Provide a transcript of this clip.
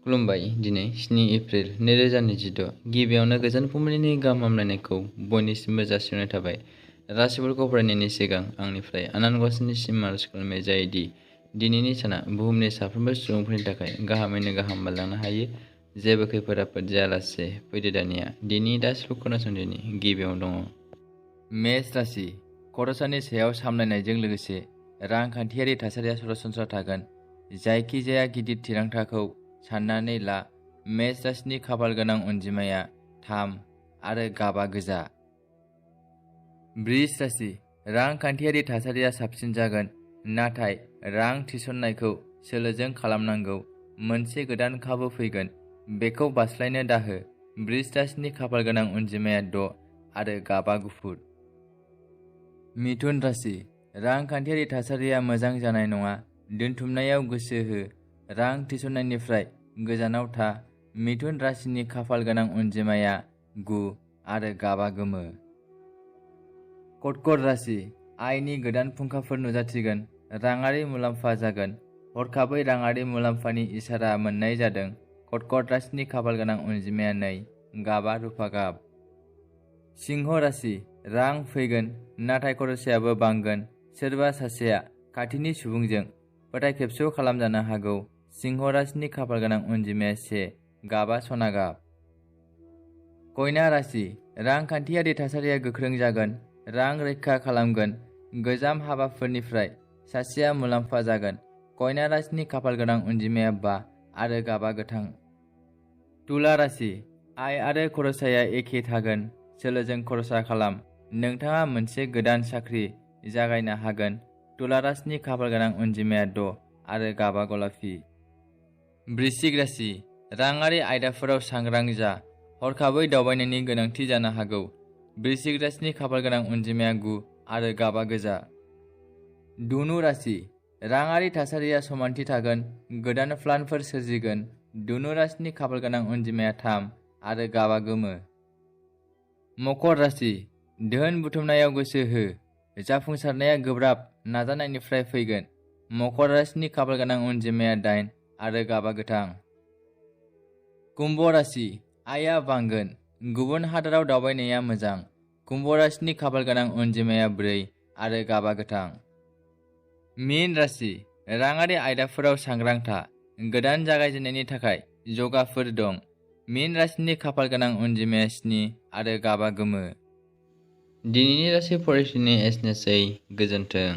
खुलुमबाय। दिनै 7 एप्रिल 2026 गिबियावनो गोजोन फुंबिलिनि गाहाम हामलायनायखौ बयनिसिमबो जासिहरनाय थाबाय। राशिफोरखौ फरायनायनि सिगां आंनिफ्राय आनान गसाइनिसिम आरज खालामनाय जायोदि दिनैनि साना बुहुमनि साफ्रोमबो सुबुंफोरनि थाखाय गाहामैनो गाहाम बारलांनो हायो। जेबो खैफोद आफोद जायालासे फैदो दानिया दिनैनि दासिबो खोनासंनायनि गिबियाव दङ। मेष राशि खरसानि सायाव सामलायनायजों लोगोसे रांखान्थियारि थासारिया सरासनस्रा थागोन। जायखिजाया गिदिर थिरांथाखौ साननानै ला। मेष राशिनि खाफाल गोनां अनजिमाया 3 आरो गाबा गोजा। बृष राशि रांखान्थियारि थासारिया साबसिन जागोन, नाथाय रां थिसननायखौ सोलोजों खालामनांगौ। मोनसे गोदान खाबु फैगोन, बेखौ बास्लायनो दाहो। बृष राशिनि खाफाल गोनां अनजिमाया 6 आरो गाबा गुफुर। मिथुन राशि रांखान्थियारि थासारिया मोजां जानाय नङा। दोनथुमनायाव गोसो हो, रां थिसननायनिफ्राय गोजानाव था। मिथुन राशिनि खाफाल गोनां अनजिमाया 9 आरो गाबा गोमो। कर्कट राशि आयनि गोदान फुंखाफोर नुजाथिगोन, राङारि मुलाम्फा जागोन। हरखाबै राङारि मुलाम्फानि इसारा मोननाय जादों। कर्कट राशिनि खाफाल गोनां अनजिमाया 2, गाबा रुफा गाब। सिंह राशि रां फैगोन, नाथाय खरसायाबो बांगोन। सोरबा सासेया खाथिनि सुबुंजों फोथायखेबस' खालामजानो हागौ। सिंह राशिनि खाफाल गोनां अनजिमाया 1, गाबा सना गाब। कन्या राशि रांखान्थियारि थासारिया गोख्रों जागोन, रां रैखा खालामगोन। गोजाम हाबाफोरनिफ्राय सासेया मुलाम्फा जागोन। कन्या राशिनि खाफाल गोनां अनजिमाया 5 आरो गाबा गोथां। तुला राशि आय आरो खरसाया एखे थागोन। सोलोजों खरसा खालाम, नोंथाङा मोनसे गोदान साख्रि जागायनो हागोन। तुला राशिनि खाफाल गोनां अनजिमाया 6 आरो गाबा गलाफि। वृश्चिक राशि राङारि आयदाफोराव सांग्रां जा, हरखाबै दावबायनायनि गोनांथि जानो हागौ। वृश्चिक राशिनि खाफाल गोनां अनजिमाया 9 आरो गाबा गोजा। धनु राशि राङारि थासारिया समानथि थागोन, गोदान प्लानफोर सोरजिगोन। धनु राशिनि खाफाल गोनां अनजिमाया 3 आरो गाबा गोमो। मकर राशि धोन बुथुमनायाव गोसो हो, जाफुंसारनाया गोब्राब नाजानायनिफ्राय फैगोन। मकर राशिनि खाफाल गोनां अनजिमाया 8 आरो गाबा गोथां। कुम्भ राशि आयआ बांगोन, गुबुन हादोराव दावबायनाया मोजां। कुम्भ राशिनि खाफाल गोनां अनजिमाया 4 आरो गाबा गोथां। मीन राशि राङारि आयदाफोराव सांग्रां था, गोदान जागायजेननायनि थाखाय जगाफोर दं। मीन राशिनि खाफाल गोनां अनजिमाया 7 आरो गाबा गोमो। दिनैनि राशि फरायसंनाया एसेनोसै। गोजोन्थों।